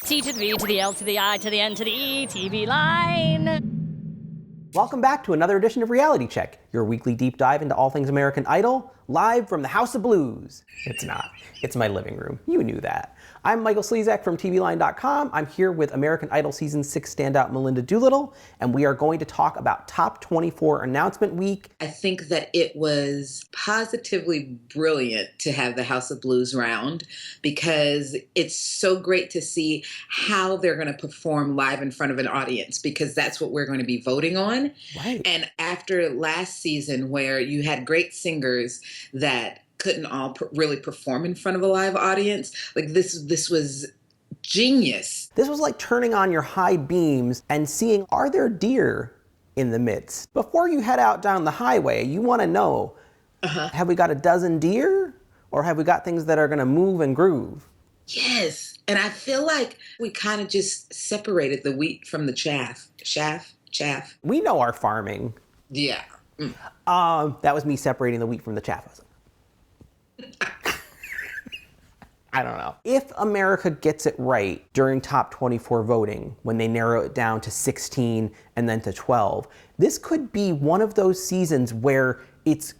T to the V to the L to the I to the N to the E, TVLine. Welcome back to another edition of Reality Check, your weekly deep dive into all things American Idol, live from the House of Blues. It's not. It's my living room. You knew that. I'm Michael Slezak from TVLine.com. I'm here with American Idol Season 6 standout Melinda Doolittle, and we are going to talk about Top 24 Announcement Week. I think that it was positively brilliant to have the House of Blues round because it's so great to see how they're going to perform live in front of an audience, because that's what we're going to be voting on. Right. And after last season where you had great singers that couldn't all really perform in front of a live audience, like this was genius. This was like turning on your high beams and seeing, are there deer in the midst? Before you head out down the highway, you want to know, have we got a dozen deer, or have we got things that are going to move and groove? Yes. And I feel like we kind of just separated the wheat from the chaff. Chaff. We know our farming. Yeah. That was me separating the wheat from the chaff. I don't know. If America gets it right during Top 24 voting, when they narrow it down to 16 and then to 12, this could be one of those seasons where it's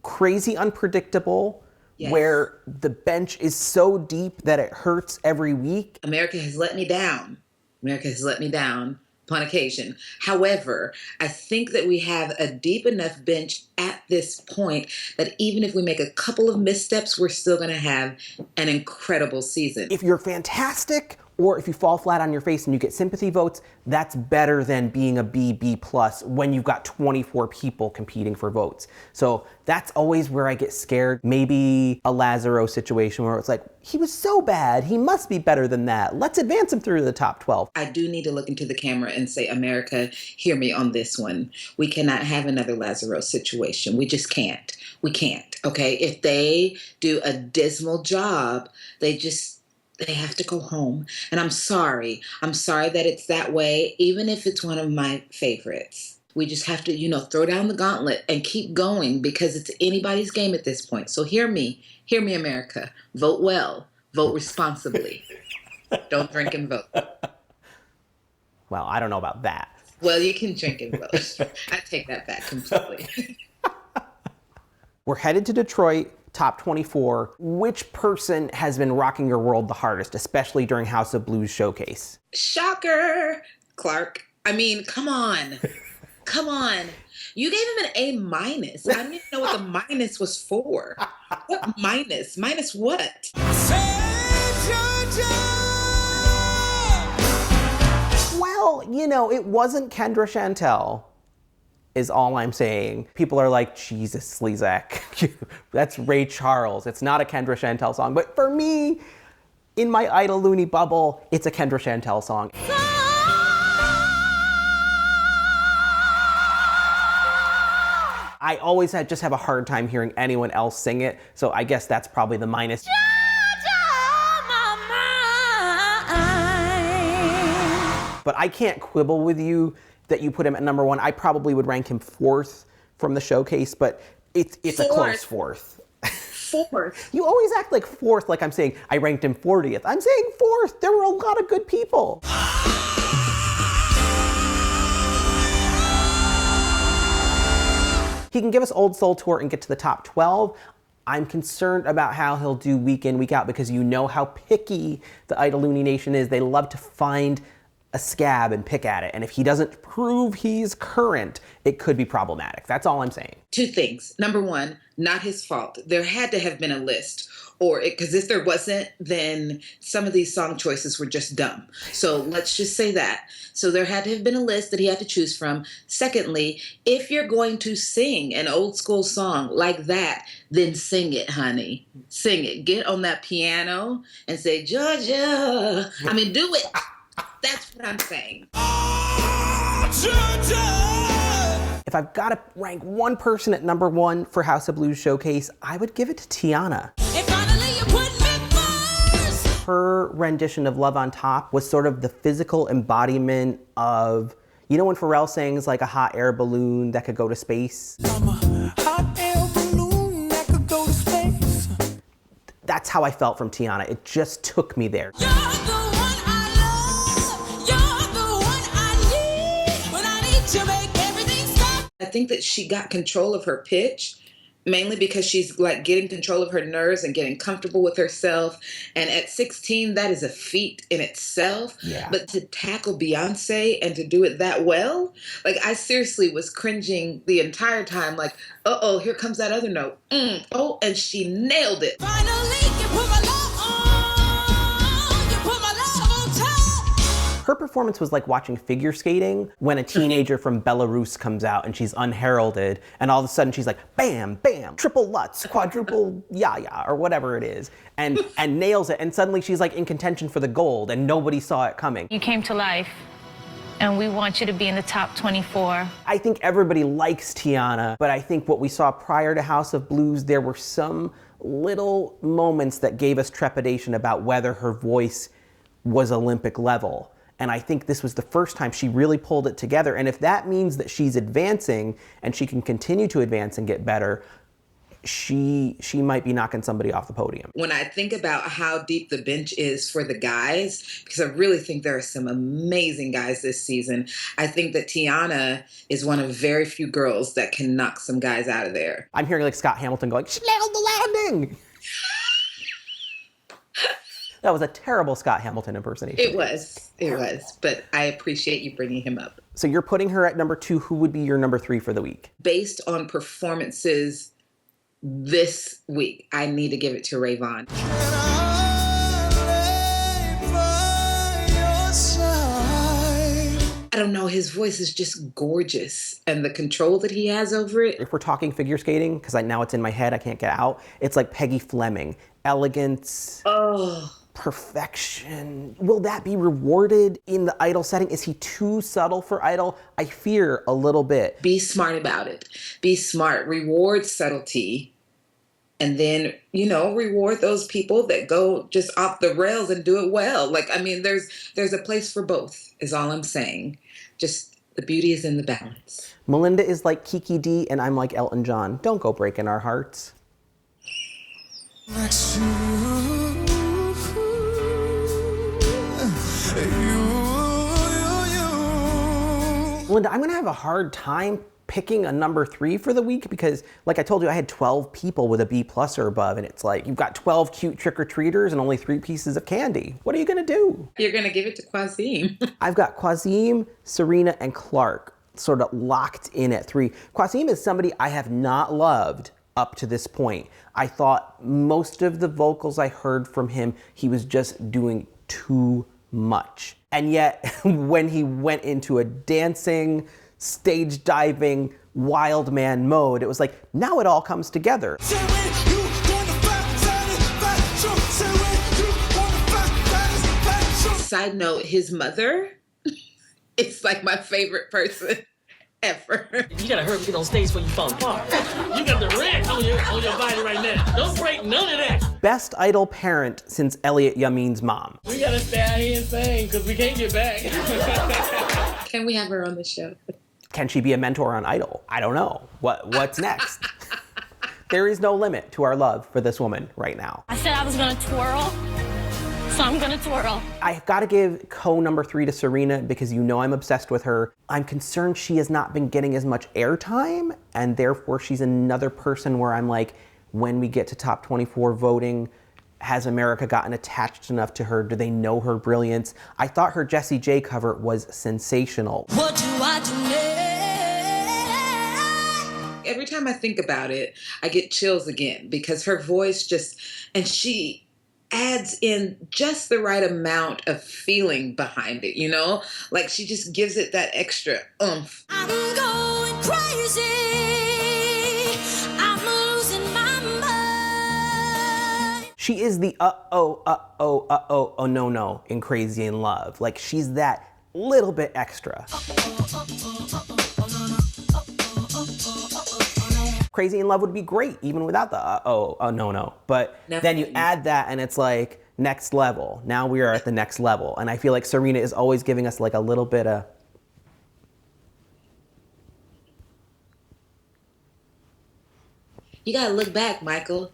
crazy unpredictable, yes, where the bench is so deep that it hurts every week. America has let me down. America has let me down upon occasion. However, I think that we have a deep enough bench at this point that even if we make a couple of missteps, we're still going to have an incredible season. If you're fantastic, or if you fall flat on your face and you get sympathy votes, that's better than being a B plus when you've got 24 people competing for votes. So that's always where I get scared. Maybe a Lazaro situation where it's like, he was so bad, he must be better than that. Let's advance him through the top 12. I do need to look into the camera and say, America, hear me on this one. We cannot have another Lazaro situation. We just can't. We can't, okay? If they do a dismal job, they have to go home. And I'm sorry. I'm sorry that it's that way, even if it's one of my favorites. We just have to, throw down the gauntlet and keep going, because it's anybody's game at this point. So hear me, America. Vote well. Vote responsibly. Don't drink and vote. Well, I don't know about that. Well, you can drink and vote. I take that back completely. We're headed to Detroit. Top 24, which person has been rocking your world the hardest, especially during House of Blues Showcase? Shocker, Clark. I mean, come on. Come on. You gave him an A minus. I don't even know what the minus was for. What minus? Minus what? Well, it wasn't Kendra Chantel, is all I'm saying. People are like, Jesus, Slezak, that's Ray Charles. It's not a Kendra Chantel song. But for me, in my Idol Looney bubble, it's a Kendra Chantel song. I always just have a hard time hearing anyone else sing it, so I guess that's probably the minus. But I can't quibble with you that you put him at number one. I probably would rank him fourth from the showcase, but it's a close fourth. Fourth. You always act like fourth, like I'm saying I ranked him 40th. I'm saying fourth. There were a lot of good people. He can give us Old Soul Tour and get to the top 12. I'm concerned about how he'll do week in, week out, because you know how picky the Idol Looney Nation is. They love to find a scab and pick at it. And if he doesn't prove he's current, it could be problematic. That's all I'm saying. Two things. Number one, not his fault. There had to have been a list, because if there wasn't, then some of these song choices were just dumb. So let's just say that. So there had to have been a list that he had to choose from. Secondly, if you're going to sing an old school song like that, then sing it, honey. Sing it. Get on that piano and say, Georgia. I mean, do it. That's what I'm saying. If I've got to rank one person at number one for House of Blues Showcase, I would give it to Tiana. Her rendition of Love on Top was sort of the physical embodiment of, when Pharrell sings like a hot air balloon that could go to space? I'm a hot air balloon that could go to space. That's how I felt from Tiana. It just took me there. You're the one I love. to make everything stop. I think that she got control of her pitch, mainly because she's like getting control of her nerves and getting comfortable with herself. And at 16, that is a feat in itself. Yeah. But to tackle Beyonce and to do it that well, like I seriously was cringing the entire time. Like, uh-oh, here comes that other note. Oh, and she nailed it. Finally, you put my love on. You put my love on top. Her performance was like watching figure skating when a teenager from Belarus comes out and she's unheralded, and all of a sudden she's like, bam, bam, triple Lutz, quadruple yaya, or whatever it is, and nails it, and suddenly she's like in contention for the gold, and nobody saw it coming. You came to life, and we want you to be in the top 24. I think everybody likes Tiana, but I think what we saw prior to House of Blues, there were some little moments that gave us trepidation about whether her voice was Olympic level. And I think this was the first time she really pulled it together. And if that means that she's advancing and she can continue to advance and get better, she might be knocking somebody off the podium. When I think about how deep the bench is for the guys, because I really think there are some amazing guys this season, I think that Tiana is one of very few girls that can knock some guys out of there. I'm hearing like Scott Hamilton going, she nailed the landing. That was a terrible Scott Hamilton impersonation. It was, but I appreciate you bringing him up. So you're putting her at number 2. Who would be your number 3 for the week? Based on performances this week, I need to give it to Rayvon. I don't know, his voice is just gorgeous, and the control that he has over it. If we're talking figure skating, because now it's in my head, I can't get out, it's like Peggy Fleming. Elegance. Oh. Perfection. Will that be rewarded in the Idol setting? Is he too subtle for Idol? I fear a little bit. Be smart about it. Be smart. Reward subtlety. And then, reward those people that go just off the rails and do it well. Like, I mean, there's a place for both, is all I'm saying. Just the beauty is in the balance. Melinda is like Kiki D and I'm like Elton John. Don't go breaking our hearts. Next to Melinda, I'm gonna have a hard time picking a number 3 for the week because, like I told you, I had 12 people with a B+ or above, and it's like, you've got 12 cute trick-or-treaters and only 3 pieces of candy. What are you gonna do? You're gonna give it to Quasim. I've got Quasim, Sarina, and Clark sort of locked in at 3. Quasim is somebody I have not loved up to this point. I thought most of the vocals I heard from him, he was just doing too much. And yet, when he went into a dancing, stage diving, wild man mode, it was like, now it all comes together. Side note, his mother is like my favorite person ever. You gotta hurry up and get on stage before you fall apart. You got the rent on your body right now. Don't break none of that. Best Idol parent since Elliot Yamin's mom. We gotta stay out here and sing, because we can't get back. Can we have her on the show? Can she be a mentor on Idol? I don't know. What's next? There is no limit to our love for this woman right now. I said I was gonna twirl, so I'm gonna twirl. I've got to give number 3 to Sarina because I'm obsessed with her. I'm concerned she has not been getting as much airtime, and therefore she's another person where I'm like, when we get to top 24 voting, has America gotten attached enough to her? Do they know her brilliance? I thought her Jessie J cover was sensational. What do I do next? Every time I think about it, I get chills again because her voice and she adds in just the right amount of feeling behind it, Like she just gives it that extra oomph. I'm going crazy. I'm losing my mind. She is the no in Crazy in Love. Like she's that little bit extra. Crazy in Love would be great even without the no. But then you add that and it's like next level. Now we are at the next level. And I feel like Sarina is always giving us like a little bit of You gotta look back, Michael.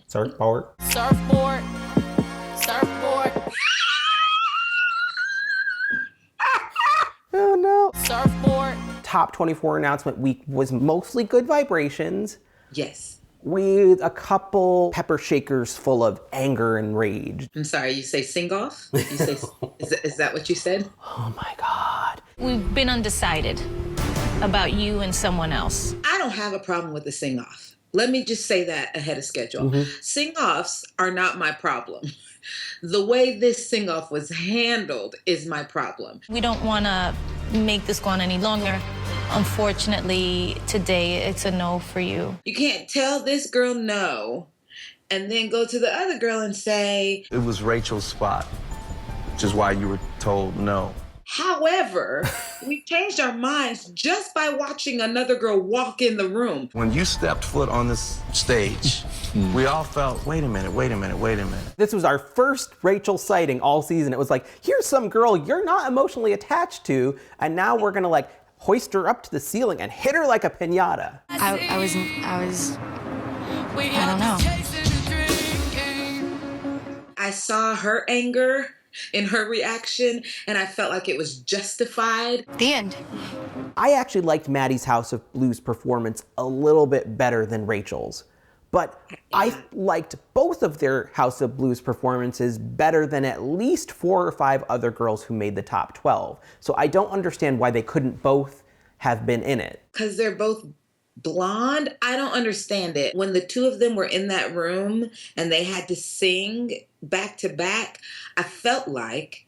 surfboard. Surfboard, top 24 announcement week was mostly good vibrations. Yes. With a couple pepper shakers full of anger and rage. I'm sorry, you say sing off? You say, is that what you said? Oh my God. We've been undecided about you and someone else. I don't have a problem with the sing off. Let me just say that ahead of schedule. Sing offs are not my problem. The way this sing off was handled is my problem. We don't want to make this go on any longer. Unfortunately, today it's a no for you. You can't tell this girl no and then go to the other girl and say, it was Rachel's spot, which is why you were told no. However, we changed our minds just by watching another girl walk in the room. When you stepped foot on this stage, we all felt, wait a minute. This was our first Rachel sighting all season. It was like, here's some girl you're not emotionally attached to, and now we're gonna like hoist her up to the ceiling and hit her like a piñata. I don't know. I saw her anger in her reaction, and I felt like it was justified. The end. I actually liked Maddie's House of Blues performance a little bit better than Rachel's. But I liked both of their House of Blues performances better than at least 4 or 5 other girls who made the top 12. So I don't understand why they couldn't both have been in it. Because they're both blonde. I don't understand it. When the two of them were in that room and they had to sing back to back, I felt like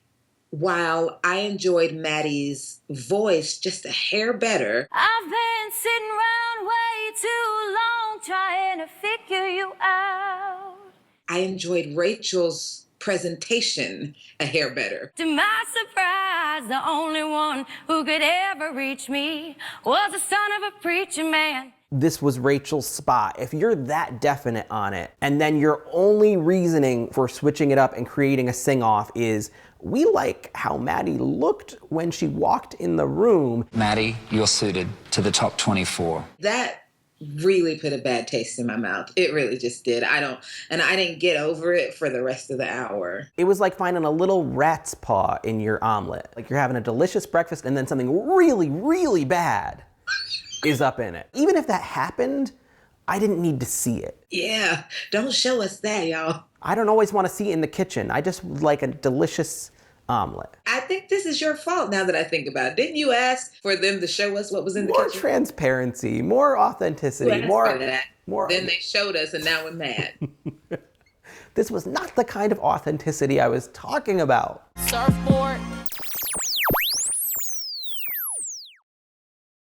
while I enjoyed Maddie's voice just a hair better, I've been sitting around way too long trying to figure you out. I enjoyed Rachel's presentation a hair better. To my surprise, the only one who could ever reach me was the son of a preacher man. This was Rachel's spot. If you're that definite on it, and then your only reasoning for switching it up and creating a sing-off is, we like how Maddie looked when she walked in the room. Maddie, you're suited to the top 24. That really put a bad taste in my mouth. It really just did. I didn't get over it for the rest of the hour. It was like finding a little rat's paw in your omelet. Like you're having a delicious breakfast and then something really, really bad is up in it. Even if that happened, I didn't need to see it. Yeah, don't show us that, y'all. I don't always want to see it in the kitchen. I just would like a delicious omelet. I think this is your fault now that I think about it. Didn't you ask for them to show us what was in the More kitchen? transparency, more authenticity, You asked more. for that. Then they showed us and now we're mad. This was not the kind of authenticity I was talking about. Surfboard,